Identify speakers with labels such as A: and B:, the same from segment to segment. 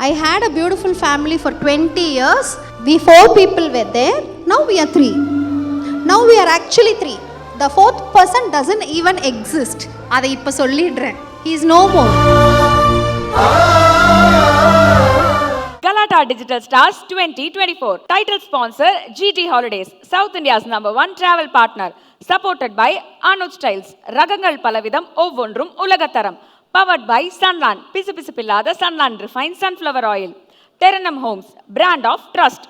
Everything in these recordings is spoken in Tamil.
A: I had a beautiful family for 20 years. We 4 people were there. Now we are 3. Now we are actually 3. The 4th person doesn't even exist. அதை இப்ப சொல்லிடுறேன். He is no more.
B: Galata Digital Stars 2024. Title sponsor GT Holidays, South India's #1 travel partner. Supported by Anuj Styles. ரகங்கள் பலவிதம் ஒவ்வொன்றும் உலகத்தரம். Powered by Sunland. பிசுபிசுப்பில்லாத Sunland Refined Sunflower Oil. Terenum Homes. Brand of Trust.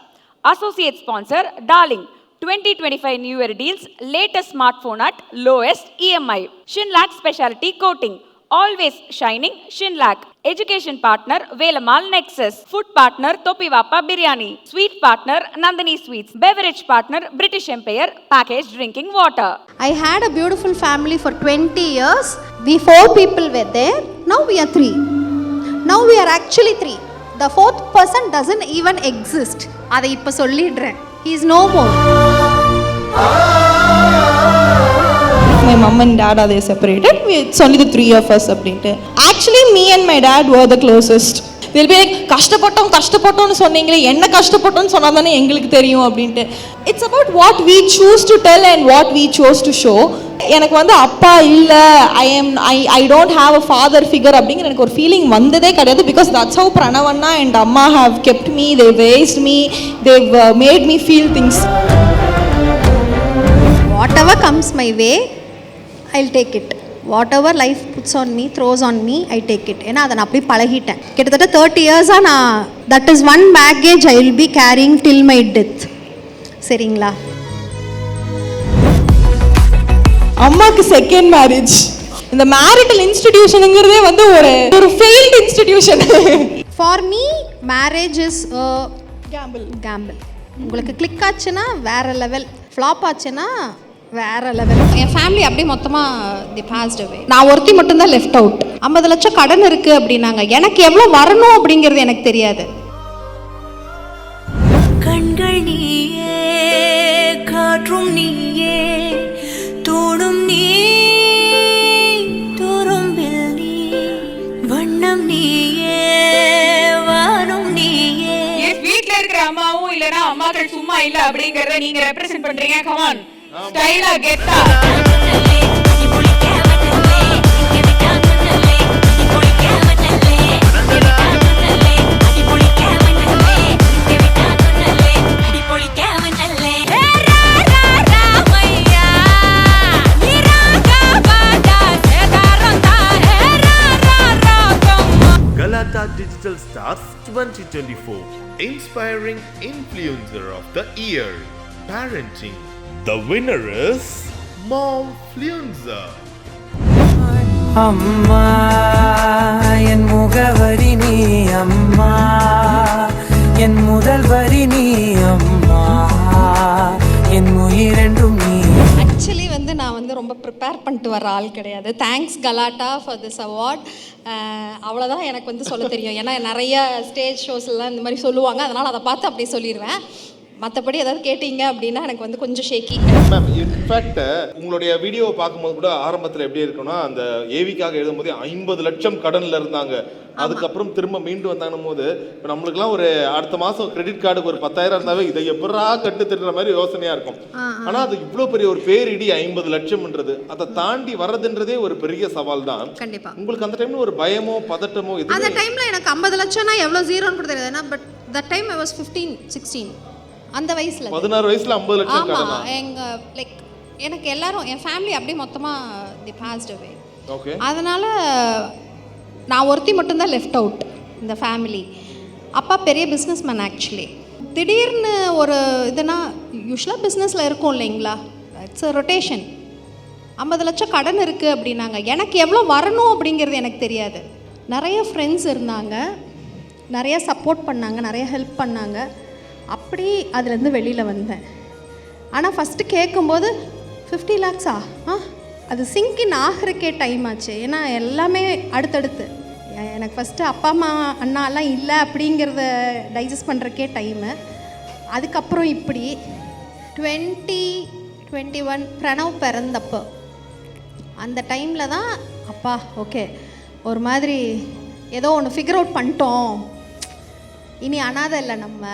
B: Associate sponsor Darling. 2025 New Year deals. Latest smartphone at lowest EMI. Shinlac Specialty Coating. Always shining Shinlac. Education partner Velamal Nexus. Food partner Topivapa Biryani. Sweet partner Nandini Sweets. Beverage partner British Empire Packaged Drinking Water.
A: I had a beautiful family for 20 years. We 4 people were there. Now we are 3. Now we are actually 3. The 4th person doesn't even exist. அதை இப்ப சொல்லிடுறேன். He is no more.
C: My mom and dad are they separated. It's only the 3 of us அப்படின்ட்டு. Actually me and my dad were the closest. They'll be like கஷ்டப்பட்டோம்னு சொன்னீங்களே என்ன கஷ்டப்பட்டோம்னு சொன்னா தானே எங்களுக்கு தெரியும் அப்படின்ட்டு. It's about what we choose to tell and what we chose to show. எனக்கு வந்து அப்பா இல்ல I don't have a father figure அப்படிங்கிற எனக்கு ஒரு ஃபீலிங் வந்ததே கிடையாது. Because that's how Pranavanna and Amma have kept me. They've raised me. They've made me feel things.
A: Whatever comes my way, I'll take it. Whatever life puts on me, throws on me, I take it. ஏன்னா அதை நான் அப்படி பழகிட்டேன். கிட்டத்தட்ட 30 இயர்ஸாக நான் that is one baggage I will be carrying till my death. சரிங்களா?
C: அம்மாக்கு செகண்ட் மேரேஜ். இந்த மேரிட்டல் இன்ஸ்டிடியூஷனுங்கிறதே வந்து ஒரு failed institution.
A: For me, marriage is a gamble. உங்களுக்கு கிளிக் ஆச்சுன்னா வேற லெவல், ஃப்ளாப் ஆச்சுன்னா வேற லெவல். என் ஃபேமிலி அப்படியே மொத்தமாக தி பாஸ்ட் அவே. நான் ஒருத்தி மட்டும்தான் லெஃப்ட் அவுட். 50 லட்சம் கடன் இருக்கு அப்படின்னாங்க. எனக்கு எவ்வளோ வரணும் அப்படிங்கிறது எனக்கு தெரியாது.
D: கண்கள் நீயே, காற்றும் நீயே, தோடும் நீ, துரும்பில் நீ, வண்ணம் நீயே, வானும் நீயே.
B: வீட்ல இருக்கிற அம்மாவும் இல்லனா அம்மாக்கள் சும்மா இல்ல அப்படிங்கறத நீங்க ரெப்ரசன்ட் பண்றீங்க. கம் ஆன், ஸ்டைலா கெத்தா.
E: Galata Digital Stars 2024. Inspiring Influencer of the Year. Parenting. The winner is Momfluencer.
F: அம்மா என் முகவரி நீ அம்மா, என் முதல் வரி நீ அம்மா, என் உயிரென்றும் நீ.
A: ஆக்சுவலி வந்து நான் வந்து ரொம்ப ப்ரிப்பேர் பண்ணிட்டு வர ஆள் கிடையாது. தேங்க்ஸ் கலாட்டா ஃபார் திஸ் அவார்ட். அவ்வளோதான் எனக்கு வந்து சொல்ல தெரியும். ஏன்னா நிறைய ஸ்டேஜ் ஷோஸ்லாம் இந்த மாதிரி சொல்லுவாங்க, அதனால் அதை பார்த்து அப்படியே சொல்லிடுவேன். மற்றபடி ஏதாவது கேட்டீங்க அப்படின்னா எனக்கு வந்து கொஞ்சம் ஷேக்கி.
G: மேம், இன்ஃபேக்ட் உங்களுடைய வீடியோவை பார்க்கும்போது கூட ஆரம்பத்தில் எப்படி இருக்குன்னா, அந்த ஏவிக்காக எழுதும்போது 50 லட்சம் கடனில் இருந்தாங்க. அதுக்கப்புறம் திரும்ப மீண்டு வந்தாங்கன்னும் போது இப்போ நம்மளுக்குலாம் ஒரு அடுத்த மாதம் கிரெடிட் கார்டுக்கு ஒரு 10,000 இருந்தாவே இதை எப்படா கட்டு திட்டுற மாதிரி யோசனையாக இருக்கும். ஆனால் அது இவ்வளோ பெரிய ஒரு பேரிடி 50 லட்சம்ன்றது, அதை தாண்டி வர்றதுன்றதே ஒரு பெரிய சவால் தான்.
A: கண்டிப்பாக
G: உங்களுக்கு அந்த டைமில் ஒரு பயமோ பதட்டமோ எது?
A: அந்த டைமில் எனக்கு 50 லட்சம்னா எவ்வளோ ஜீரோன்னு கூட தெரியாது. But that time I was 15-16 அந்த வயசில்.
G: 16 வயசில் 50 லட்சம்.
A: ஆமாம், எங்கள் லைக் எனக்கு எல்லாரும் என் ஃபேமிலி அப்படியே மொத்தமாக தி பாஸ்ட் அவே.
G: ஓகே.
A: அதனால் நான் ஒருத்தி மட்டும்தான் லெஃப்ட் அவுட் இந்த ஃபேமிலி. அப்பா பெரிய பிஸ்னஸ் மேன். ஆக்சுவலி திடீர்னு ஒரு இதுனா யூஸ்வலாக பிஸ்னஸில் இருக்கும் இல்லைங்களா, இட்ஸ் அ ரொட்டேஷன். 50 லட்சம் கடன் இருக்குது அப்படின்னாங்க. எனக்கு எவ்வளோ வரணும் அப்படிங்கிறது எனக்கு தெரியாது. நிறைய ஃப்ரெண்ட்ஸ் இருந்தாங்க, நிறைய சப்போர்ட் பண்ணாங்க, நிறைய ஹெல்ப் பண்ணாங்க. அப்படி அதுலேருந்து வெளியில் வந்தேன். ஆனால் ஃபஸ்ட்டு கேட்கும்போது 50 lakhs அது சிங்கின் ஆகிறக்கே டைம் ஆச்சு. ஏன்னா எல்லாமே அடுத்தடுத்து எனக்கு ஃபஸ்ட்டு அப்பா அம்மா அண்ணாலாம் இல்லை அப்படிங்கிறத டைஜஸ்ட் பண்ணுறக்கே டைமு. அதுக்கப்புறம் இப்படி 2021 பிரணவ் பிறந்தப்போ அந்த டைமில் தான் அப்பா ஓகே ஒரு மாதிரி ஏதோ ஒன்று ஃபிகர் அவுட் பண்ணிட்டோம், இனி அனாதை இல்லை நம்ம,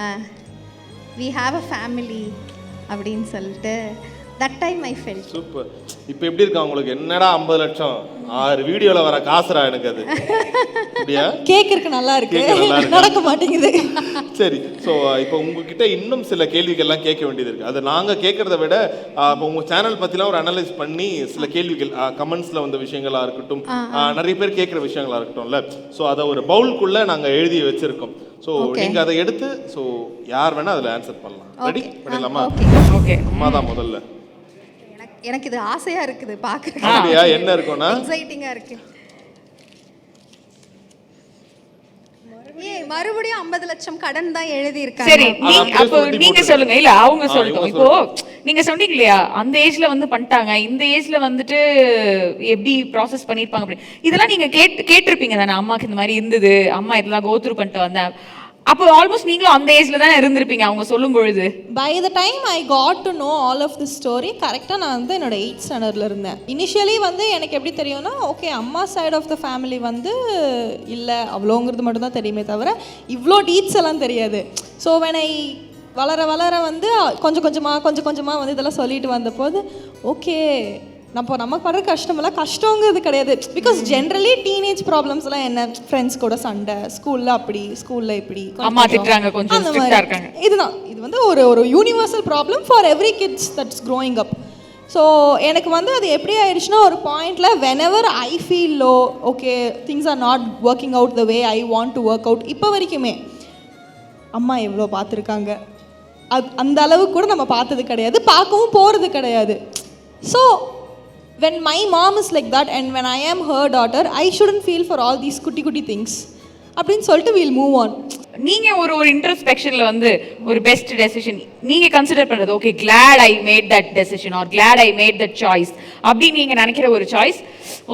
A: வி ஹாவ் அ ஃபேமிலி அப்படின்னு சொல்லிட்டு that time I felt.
G: Super. இப்போ எப்படி இருக்கா உங்களுக்கு? என்னடா 50 லட்சம் 6 வீடியோவில் வர காசுரா எனக்கு அது அப்படியா?
C: கேட்கறதுக்கு நல்லா இருக்கு, நடக்க மாட்டேங்குது.
G: சரி, ஸோ இப்போ உங்ககிட்ட இன்னும் சில கேள்விகள்லாம் கேட்க வேண்டியது இருக்குது. அதை நாங்கள் கேட்குறத விட இப்போ உங்கள் சேனல் பற்றிலாம் ஒரு அனலைஸ் பண்ணி சில கேள்விகள் கமெண்ட்ஸில் வந்த விஷயங்களாக இருக்கட்டும், நிறைய பேர் கேட்குற விஷயங்களாக இருக்கட்டும்ல, ஸோ அதை ஒரு பவுலுக்குள்ளே நாங்கள் எழுதி வச்சுருக்கோம். ஸோ நீங்கள் அதை எடுத்து ஸோ யார் வேணால் அதில் ஆன்சர் பண்ணலாம். ரெடி பண்ணிடலாமா?
B: ஓகே,
G: அம்மா தான் முதல்ல.
A: எனக்கு இது ஆசையா இருக்குது பார்க்க.
G: அப்படியா? என்ன இருக்கும்னா
A: எக்ஸைட்டிங்கா இருக்கு. மறுபடியும் 50 லட்சம் கடன் தான் எழுதி இருக்காங்க.
B: சரி, அப்போ நீங்க சொல்லுங்க. இல்ல அவங்க சொல்லட்டும். இப்போ நீங்க சொன்னீங்க இல்லையா, அந்த ஏஜ்ல வந்து பண்ணிட்டாங்க, இந்த ஏஜ்ல வந்துட்டு எப்படி ப்ராசஸ் பண்ணிருப்பாங்க அப்படி, இதெல்லாம் நீங்க கேட்டிருப்பீங்க தானே, அம்மாக்கு இந்த மாதிரி இருந்தது, அம்மா இதெல்லாம் கோத்ரூ பண்ணிட்டு வந்தேன். அப்போ ஆல்மோஸ்ட் நீங்களும் அந்த ஏஜ்ல தானே இருந்திருப்பீங்க அவங்க சொல்லும் பொழுது.
C: By the time I got to know all of the story, கரெக்டாக நான் வந்து என்னோட 8th ஸ்டாண்டர்டில் இருந்தேன். இனிஷியலி வந்து எனக்கு எப்படி தெரியும்னா, ஓகே அம்மா சைட் ஆஃப் த ஃபேமிலி வந்து இல்லை அவ்வளோங்கிறது மட்டும் தான் தெரியுமே தவிர இவ்வளோ டீட்ஸ் எல்லாம் தெரியாது. ஸோ வென் ஐ வளர வந்து கொஞ்சம் கொஞ்சமாக வந்து இதெல்லாம் சொல்லிட்டு வந்தபோது ஓகே நமக்கு படுற கஷ்டமெல்லாம் கஷ்டங்கிறது கிடையாது. பிகாஸ் ஜென்ரலி டீனேஜ் ப்ராப்ளம்ஸ்லாம் என்ன, ஃப்ரெண்ட்ஸ் கூட சண்டை, ஸ்கூலில் அப்படி ஸ்கூலில் இப்படி
B: அம்மா திட்டுறாங்க, கொஞ்சம் ஸ்ட்ரிக்ட்டா இருக்காங்க.
C: இதுதான், இது வந்து ஒரு universal problem for every kids that's growing up. So எனக்கு வந்து அது எப்படி ஆயிடுச்சுன்னா, ஒரு பாயிண்டில் whenever I feel low, okay things are not working out the way I want to work out, இப்போ வரைக்குமே அம்மா எவ்வளோ பார்த்துருக்காங்க, அந்த அளவுக்கு கூட நம்ம பார்த்தது கிடையாது, பார்க்கவும் போகிறது கிடையாது. So when my mom is like that and when I am her daughter, I shouldn't feel for all these குட்டி things அப்படின்னு சொல்லிட்டு we'll move on.
B: நீங்க ஒரு இன்ட்ரோஸ்பெக்ஷன்ல வந்து ஒரு பெஸ்ட் டெசிஷன் நீங்க கன்சிடர் பண்றது, okay glad I made that decision or glad I made that choice அப்படி நீங்க நினைக்கிற ஒரு சாய்ஸ்,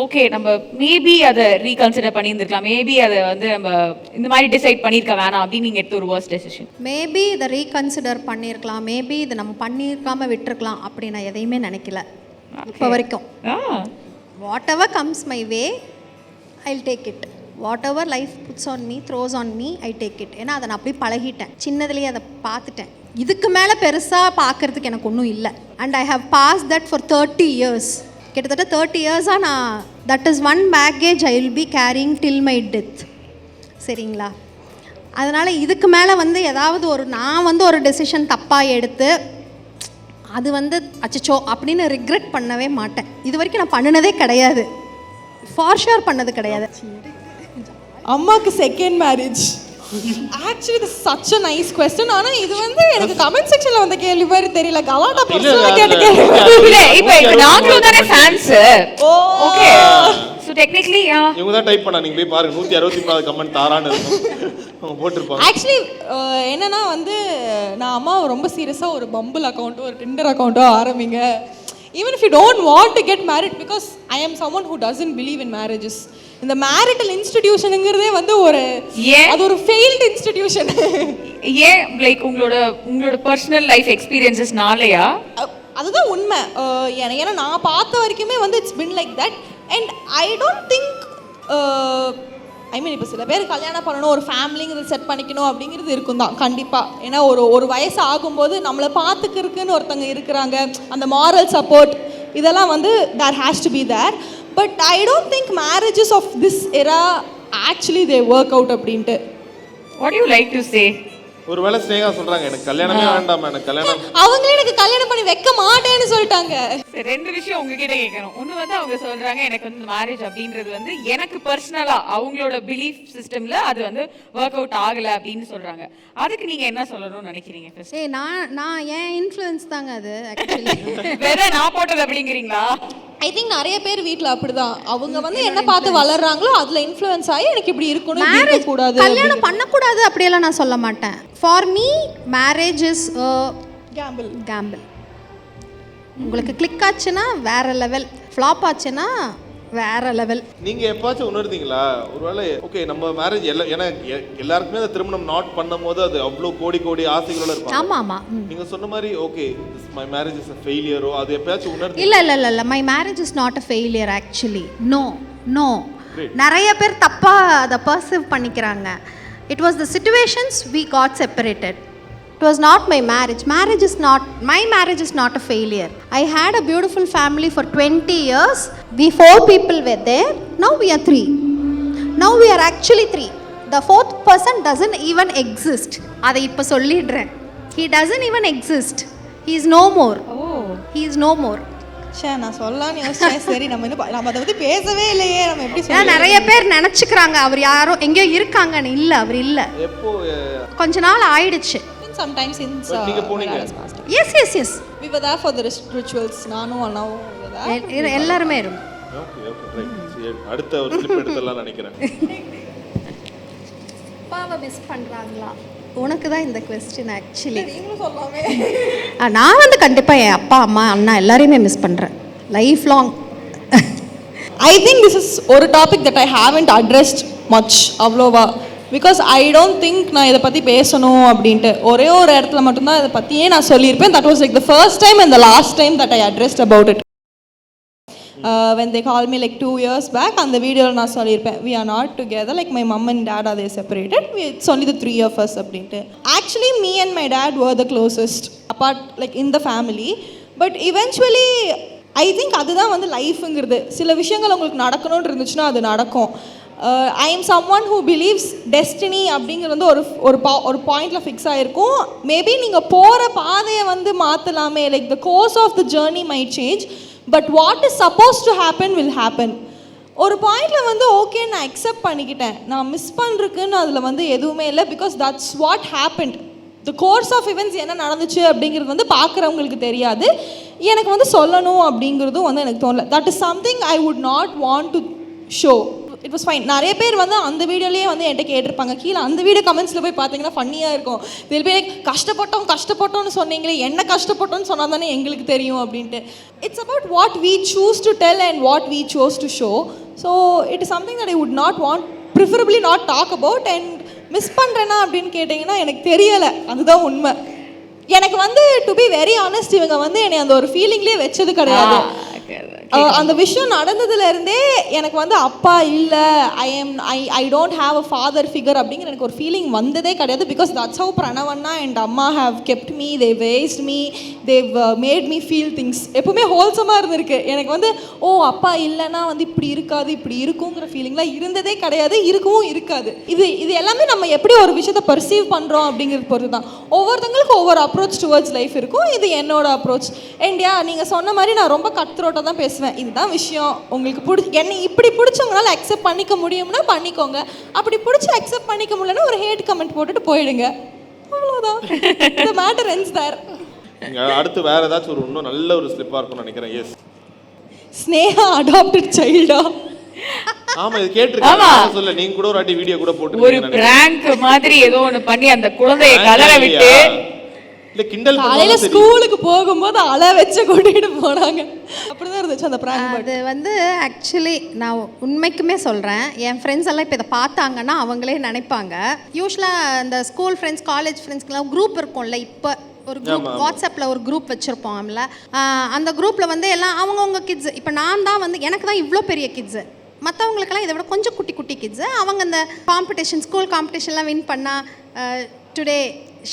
B: ஓகே நம்ம மேபி அதை ரீகன்சிடர் பண்ணியிருந்திருக்கலாம், மேபி அதை வந்து நம்ம இந்த மாதிரி டிசைட் பண்ணியிருக்க வேணாம் அப்படின்னு நீங்க எடுத்த ஒரு வர்ஸ்ட் டெசிஷன்.
A: மேபி இதை ரீகன்சிடர் பண்ணியிருக்கலாம், மேபி இதை நம்ம பண்ணியிருக்காம விட்டுருக்கலாம் அப்படி நான் எதையுமே நினைக்கல இப்போ வரைக்கும். Whatever comes my way I will take it, whatever life puts on me, throws on me, I take it. ஏன்னா அதை நான் அப்படி பழகிட்டேன், சின்னதுலேயே அதை பார்த்துட்டேன். இதுக்கு மேலே பெருசாக பார்க்குறதுக்கு எனக்கு ஒன்றும் இல்லை. And I have pass that for 30 years. கிட்டத்தட்ட 30 years-ஆக நான் that is one package I will be carrying till my death. சரிங்களா? அதனால் இதுக்கு மேலே வந்து ஏதாவது நான் வந்து ஒரு டெசிஷன் தப்பாக எடுத்து அது வந்து அச்சச்சோ அப்படின்னு ரிக்ரெட் பண்ணவே மாட்டேன். இது வரைக்கும் நான் பண்ணினதே கிடையாது, ஃபார் ஷுர் பண்ணது கிடையாது.
C: அம்மாக்கு செகண்ட் மேரேஜ் ஆக்சுவலி இது சச் அ நைஸ் क्वेश्चन. ஆனா இது வந்து எனக்கு கமெண்ட் செக்ஷன்ல வந்த கேள்வி மாதிரி தெரியல, கலாட்டா பர்சனலா கேட்ட கேள்வி.
B: இல்ல இப்போ நாங்களும் தானே ஃபேன்ஸ். ஓகே சோ டெக்னிக்கலி
G: இவங்க தான் டைப் பண்ணா, நீங்க போய் பாருங்க 164 கமெண்ட் தாரான்னு இருக்கும் அவங்க போட்டுருப்பாங்க.
C: ஆக்சுவலி என்னன்னா வந்து நான் அம்மாவை ரொம்ப சீரியஸாக ஒரு பம்பிள் அக்கௌண்ட்டோ ஒரு டிண்டர் அக்கௌண்ட்டோ ஆரம்பிங்க, even if you don't want to get married, because I am someone who doesn't believe in marriages. இந்த மேரிட்டல் இன்ஸ்டிடியூஷனுங்கிறதே வந்து அது ஒரு ஃபெயில்டு இன்ஸ்டிடியூஷன்.
B: ஏன் லைக் உங்களோட பர்சனல் லைஃப் எக்ஸ்பீரியன்சஸ்னாலயா?
C: அதுதான் உண்மை. ஏன்னா நான் பார்த்த வரைக்குமே வந்து it's been like that. And I don't think I mean இப்போ சில பேர் கல்யாணம் பண்ணணும், ஒரு ஃபேமிலிங்கிறது செட் பண்ணிக்கணும் அப்படிங்கிறது இருக்கும் தான் கண்டிப்பாக. ஏன்னா ஒரு வயசு ஆகும்போது நம்மளை பார்த்துக்கிறதுக்குன்னு ஒருத்தங்க இருக்கிறாங்க, அந்த மாரல் சப்போர்ட் இதெல்லாம் வந்து there has to be there. But I don't think marriages of this era actually they work out அப்படின்ட்டு.
B: What you like to say?
G: ஒருவேளை ஸ்னேகா சொல்றாங்க எனக்கு கல்யாணமே வேண்டாம், எனக்கு கல்யாணம்,
C: அவங்களே எனக்கு கல்யாணம் பண்ணி வைக்க மாட்டேன்னு சொல்லிட்டாங்க.
B: சரி, ரெண்டு விஷயம் உங்ககிட்ட கேட்கணும். ஒன்று வந்து அவங்க சொல்றாங்க எனக்கு வந்து மேரேஜ் அப்படின்றது வந்து எனக்கு பர்சனலா அவங்களோட பிலீஃப் சிஸ்டம்ல அது வந்து ஒர்க் அவுட் ஆகல அப்படின்னு சொல்றாங்க. அதுக்கு நீங்க என்ன சொல்லணும்னு நினைக்கிறீங்க?
A: நான் ஏன் இன்ஃப்ளூயன்ஸ் தாங்க அது ஆக்சுவலி.
B: வேற நான் போட்டது அப்படிங்கிறீங்களா?
C: ஐ திங்க் நிறைய பேர் வீட்டில் அப்படிதான், அவங்க வந்து என்ன பார்த்து வளர்றாங்களோ அதில் இன்ஃப்ளூயன்ஸ் ஆகி எனக்கு இப்படி இருக்கணும், மேரேஜ் கூடாது,
A: கல்யாணம் பண்ணக்கூடாது அப்படியெல்லாம் நான் சொல்ல மாட்டேன். For me marriage is Gamble. உங்களுக்கு கிளிக் ஆச்சுன்னா வேற லெவல், ஃப்ளாப் ஆச்சுன்னா வேற லெவல்.
G: நீங்க எப்பாச்சும் உணர்ந்தீங்களா ஒருவேளை ஓகே நம்ம மேரேஜ் ஏன்னா எல்லாருக்குமே அந்த திருமணம் நாட் பண்ணும்போது அது அவ்வளோ கோடி ஆசைகளோட இருக்கும்.
A: ஆமா ஆமா,
G: நீங்க சொன்ன மாதிரி okay my marriage is a failure அது எப்பயாச்சும் உணர்ந்தீங்க?
A: இல்ல my marriage is not a failure actually. No நிறைய பேர் தப்பா அதை பர்சீவ் பண்ணிக்கிறாங்க. It was the situations we got separated. It was not my marriage. My marriage is not a failure. I had a beautiful family for 20 years. We 4 people were there. Now we are 3. Now we are actually 3. The 4th person doesn't even exist. அதை இப்போ சொல்லிடுறேன். He doesn't even exist. He is no more. He is no more.
C: ஷே நான் சொல்லலாம்னு யோசிச்சேன். சரி நம்ம அதை பற்றி பேசவே இல்லையே, நம்ம எப்படி
A: ஏன்னா நிறைய பேர் நினச்சிக்கிறாங்க அவர் யாரோ எங்கேயோ இருக்காங்கன்னு. இல்லை, அவர் இல்லை.
G: எப்போ
A: கொஞ்ச நாள் ஆயிடுச்சு.
C: sometimes since
G: நீங்க போனீங்க?
A: Yes.
C: we were there for the rituals. நானும் அண்ணாவும்
A: எல்லாருமே இருக்கும்.
G: Okay right. அடுத்த ஒரு ஸ்லிப் எடுத்துலாம் நினைக்கிறேன்.
A: அப்பாவை மிஸ் பண்றாங்களா? உனக்கு தான் இந்த क्वेश्चन ஆக்சுவலி. நான் வந்து கண்டிப்பாக என் அப்பா அம்மா அண்ணா எல்லாரையுமே மிஸ் பண்ணுறேன் life long.
C: I think this is ஒரு topic that I haven't addressed much அவ்வளோவா. பிகாஸ் ஐ டோன்ட் திங்க் நான் இதை பற்றி பேசணும் அப்படின்ட்டு ஒரே ஒரு இடத்துல மட்டும்தான் இதை பற்றியே நான் சொல்லியிருப்பேன். That was like the first time and the last time that I addressed about it. when they called me like 2 years back, அந்த வீடியோவில் நான் சொல்லியிருப்பேன் we are not together, like my mom and dad are they separated, it's only the 3 of us அப்படின்ட்டு. Actually me and my dad were the closest apart like in the family, but eventually I think அதுதான் வந்து லைஃப்ங்கிறது. சில விஷயங்கள் உங்களுக்கு நடக்கணும்னு இருந்துச்சுன்னா அது நடக்கும். I am someone who believes destiny அப்படிங்கிறது வந்து ஒரு பாயிண்டில் ஃபிக்ஸ் ஆகிருக்கும். மேபி நீங்கள் போகிற பாதையை வந்து மாற்றலாமே, like the course of the journey might change, but what is supposed to happen will happen. ஒரு பாயிண்டில் வந்து ஓகே நான் அக்செப்ட் பண்ணிக்கிட்டேன், நான் மிஸ் பண்ணுறதுக்குன்னு அதில் வந்து எதுவுமே இல்லை. Because that's what happened. The course of events என்ன நடந்துச்சு அப்படிங்கிறது வந்து பார்க்குறவங்களுக்கு தெரியாது. எனக்கு வந்து சொல்லணும் அப்படிங்கிறதும் வந்து எனக்கு தோணலை. That is something I would not want to show. It was fine. நிறைய பேர் வந்து அந்த வீடியோலேயே வந்து என்கிட்ட கேட்டிருப்பாங்க. கீழே அந்த வீடியோ கமெண்ட்ஸில் போய் பார்த்தீங்கன்னா ஃபன்னியாக இருக்கும். இதில் போய் கஷ்டப்பட்டோம்னு சொன்னீங்களே, என்ன கஷ்டப்பட்டோம்னு சொன்னால் தானே எங்களுக்கு தெரியும் அப்படின்ட்டு. It's about what we choose to tell and what we choose to show. So it is something that I would not want, preferably not talk about. And miss பண்ணுறேன்னா அப்படின்னு கேட்டிங்கன்னா எனக்கு தெரியலை, அதுதான் உண்மை. எனக்கு வந்து டு பி வெரி ஆனஸ்ட் இவங்க வந்து என்னை அந்த ஒரு ஃபீலிங்லேயே வச்சது கிடையாது. அந்த விஷயம் நடந்ததுலேருந்தே எனக்கு வந்து அப்பா இல்லை, I don't have a father figure அப்படிங்கிற எனக்கு ஒரு ஃபீலிங் வந்ததே கிடையாது. பிகாஸ் தட்ஸ் ஹவ் பிரணவண்ணா அண்ட் அம்மா have kept me, they raised me, they made me feel things. எப்பவுமே ஹோல்சமாக இருந்திருக்கு. எனக்கு வந்து அப்பா இல்லைன்னா வந்து இப்படி இருக்காது இப்படி இருக்குங்கிற ஃபீலிங்லாம் இருந்ததே கிடையாது, இருக்கவும் இருக்காது. இது எல்லாமே நம்ம எப்படி ஒரு விஷயத்தை பர்சீவ் பண்ணுறோம் அப்படிங்கிறது பொறுத்து தான். ஒவ்வொருத்தங்களுக்கும் ஒவ்வொரு அப்ரோச் டுவர்ட்ஸ் லைஃப் இருக்கும். இது என்னோட அப்ரோச். அண்ட் நீங்கள் சொன்ன மாதிரி நான் ரொம்ப கத்ரோட்டாக தான் பேசுவேன். இதுதான் விஷயம். உங்களுக்கு என்னை இப்படி பிடிச்சவங்களால அக்செப்ட் பண்ணிக்க முடியும்னா பண்ணிக்கோங்க, அப்படி பிடிச்சி அக்செப்ட் பண்ணிக்க முடியலன்னா ஒரு ஹேட் கமெண்ட் போட்டுட்டு போயிடுங்க, அவ்வளோதான். the matter ends there.
G: அடுத்து வேற ஏதாச்சும் ஒரு இன்னும் நல்ல ஒரு ஸ்லிப்பாக இருக்கும்னு நினைக்கிறேன். எஸ்,
C: ஸ்னேகா அடாப்டட் சைல்டா?
G: ஆமா, இது கேட்டிருக்கேன். சொல்ல நீங்க கூட ஒரு வாட்டி வீடியோ கூட போட்டு
B: ஒரு பிராங்க் மாதிரி ஏதோ ஒன்று பண்ணி அந்த குழந்தையை கலர விட்டு
C: காலையில ஸ்கூலுக்கு போகும்போது அழ வச்சு கூட்டிட்டு போனாங்க. அப்படிதான் இருந்துச்சு அந்த பிராங்க்.
A: அது வந்து ஆக்சுவலி நான் உண்மைக்குமே சொல்கிறேன், என் ஃப்ரெண்ட்ஸ் எல்லாம் இப்போ இதை பார்த்தாங்கன்னா அவங்களே நினைப்பாங்க. யூஸ்வலாக இந்த ஸ்கூல் ஃப்ரெண்ட்ஸ் காலேஜ் ஃப்ரெண்ட்ஸ்க்கெலாம் குரூப் இருக்கும்ல, இப்போ ஒரு குரூப் வாட்ஸ்அப்பில் ஒரு குரூப் வச்சுருப்போம்ல, அந்த குரூப்பில் வந்து எல்லாம் அவங்கவுங்க கிட்ஸ். இப்போ நான் தான் வந்து எனக்கு தான் இவ்வளோ பெரிய கிட்ஸு, மற்றவங்களுக்கெல்லாம் இதை விட கொஞ்சம் குட்டி கிட்ஸு. அவங்க இந்த காம்படிஷன் ஸ்கூல் காம்படிஷன்லாம் வின் பண்ணால் today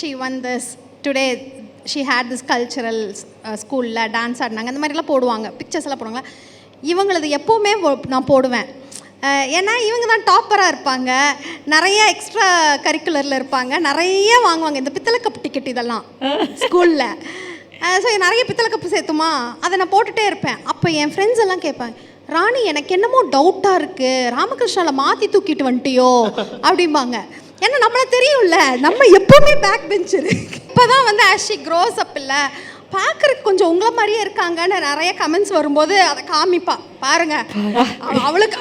A: she won this, today she had this cultural, ஸ்கூலில் டான்ஸ் ஆடினாங்க, அந்த மாதிரிலாம் போடுவாங்க, பிக்சர்ஸ் எல்லாம் போடுவாங்க. இவங்களது எப்போவுமே நான் போடுவேன். ஏன்னா இவங்க தான் டாப்பராக இருப்பாங்க, நிறைய எக்ஸ்ட்ரா கரிக்குலரில் இருப்பாங்க, நிறைய வாங்குவாங்க இந்த பித்தளை கப்பு டிக்கெட் இதெல்லாம் ஸ்கூலில். ஸோ நிறைய பித்தளை கப்பு சேர்த்துமா அதை நான் போட்டுகிட்டே இருப்பேன். அப்போ என் ஃப்ரெண்ட்ஸ் எல்லாம் கேட்பாங்க, ராணி எனக்கு என்னமோ டவுட்டாக இருக்குது, ராமகிருஷ்ணாவில் மாற்றி தூக்கிட்டு வந்துட்டியோ அப்படிம்பாங்க. ஏன்னா நம்மளை தெரியும்ல, நம்ம எப்போவுமே பேக் பெஞ்சரு. இப்போ தான் வந்து ஆஷி க்ரோஸ் அப் இல்லை, பார்க்குறதுக்கு கொஞ்சம் உங்களை மாதிரியே இருக்காங்கன்னு நிறைய கமெண்ட்ஸ் வரும்போது அதை காமிப்பா பாருங்க. அவளுக்கு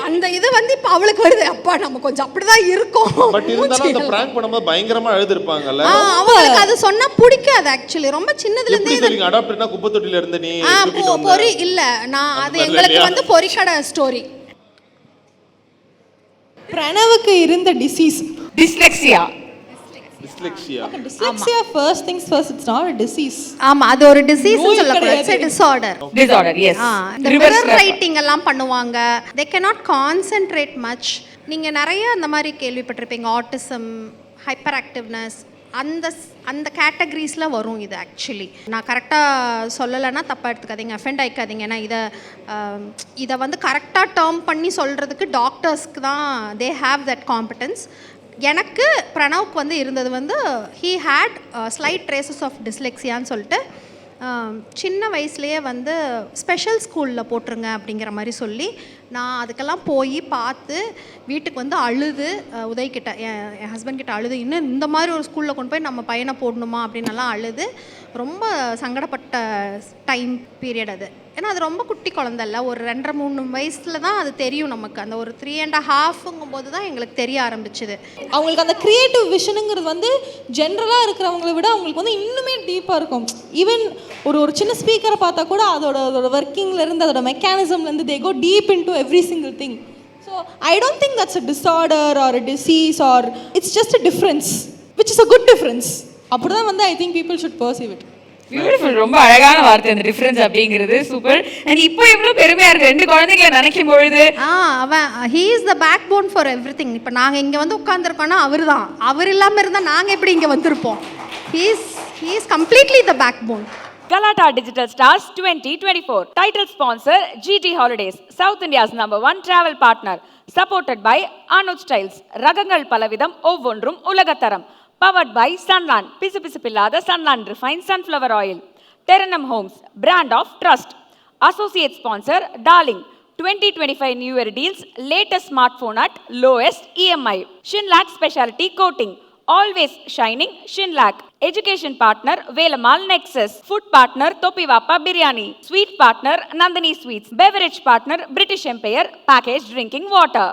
A: அந்த இது வந்து இப்போ அவளுக்கு வருது, அப்பா நம்ம கொஞ்சம் அப்படிதான் இருக்கோம்.
G: பட் இருந்தாலும் அந்த பிராங்க் பண்ணும்போது பயங்கரமா அழுதுருப்பாங்கல்ல,
A: அவங்களுக்கு அது சொன்னா பிடிக்காது. ஆக்சுவலி ரொம்ப சின்னதுல இருந்தே
G: சொல்லுங்க, அடாப்டர்னா குப்பை தொட்டில இருந்து நீ
A: பொறி இல்ல, நான் அது எங்களுக்கு வந்து பொறிக்கடை ஸ்டோரி.
C: பிரணவுக்கு இருந்த disease
B: dyslexia.
C: Dyslexia first things first, it's not a disease.
A: ஆமா, அது ஒரு டிசீஸ் சொல்லக்கூடாது, it's a disorder.
B: Disorder, yes.
A: இந்த மிரர் ரைட்டிங் எல்லாம் பண்ணுவாங்க, they cannot concentrate much. நீங்கள் நிறைய அந்த மாதிரி கேள்விப்பட்டிருப்பீங்க, ஆட்டிசம், ஹைப்பர் ஆக்டிவ்னஸ், அந்த கேட்டகரிஸில் வரும் இது. ஆக்சுவலி நான் கரெக்டாக சொல்லலைன்னா தப்பாக எடுத்துக்காதீங்க, அஃபெண்ட் ஆகிக்காதீங்க. ஏன்னா இதை வந்து கரெக்டாக டேர்ம் பண்ணி சொல்கிறதுக்கு டாக்டர்ஸ்க்கு தான் தே ஹாவ் தட் காம்படன்ஸ். எனக்கு பிரணவுக்கு வந்து இருந்தது வந்து he had slight traces of டிஸ்லெக்ஸியான்னு சொல்லிட்டு சின்ன வயசுலேயே வந்து ஸ்பெஷல் ஸ்கூலில் போட்டுருங்க அப்படிங்கிற மாதிரி சொல்லி நான் அதுக்கெல்லாம் போய் பார்த்து வீட்டுக்கு வந்து அழுது உதய்கிட்ட என் ஹஸ்பண்ட் கிட்ட அழுது, இன்னும் இந்த மாதிரி ஒரு ஸ்கூலில் கொண்டு போய் நம்ம பையனை போடணுமா அப்படின்னலாம் அழுது ரொம்ப சங்கடப்பட்ட டைம் பீரியட் அது. ஏன்னா அது ரொம்ப குட்டி குழந்தைல்ல, ஒரு 2-3 வயசில் தான் அது தெரியும் நமக்கு. அந்த ஒரு 3.5 போது தான் எங்களுக்கு தெரிய ஆரம்பிச்சுது.
C: அவங்களுக்கு அந்த க்ரியேட்டிவ் விஷனுங்கிறது வந்து ஜென்ரலாக இருக்கிறவங்கள விட அவங்களுக்கு வந்து இன்னுமே டீப்பாக இருக்கும். ஈவன் ஒரு சின்ன ஸ்பீக்கரை பார்த்தா கூட அதோட ஒர்க்கிங்லேருந்து அதோட மெக்கானிசம்லேருந்து they go deep into every single thing. So I don't think that's a disorder or a disease or it's just a difference which is a good difference. அப்படி தான் வந்து I think people should perceive it.
B: Beautiful. ரொம்ப அழகான வார்த்தை அந்த டிஃபரன்ஸ் அப்படிங்கிறது. சூப்பர். அண்ட் இப்போ இவ்வளவு பெருமையா இருக்கு 2 குழந்தைகளை நினைக்கும் பொழுது.
A: அவன் he is the backbone for everything. இப்போ நாங்கள் இங்கே வந்து உட்காந்துருக்கோன்னா அவர் தான். அவர் இல்லாமல் இருந்தால் நாங்கள் எப்படி இங்கே வந்திருப்போம்? He is completely the backbone.
B: Galata Digital Stars 2024. Title sponsor GT Holidays, South India's #1 travel partner. Supported by Anuj Styles, ரகங்கள் பலவிதம் ஒவ்வொன்றும் உலகத்தரம். Powered by Sunland, பிசுபிசுப்பில்லாத Sunland Refined Sunflower Oil. Terenum Homes, brand of trust. Associate sponsor Darling, 2025 New Year deals, latest smartphone at lowest EMI. Shinlac Specialty Coating, always shining Shinlac. Education partner Velamal Nexus. Food partner Topivapa Biryani. Sweet partner Nandini Sweets. Beverage partner British Empire Packaged Drinking Water.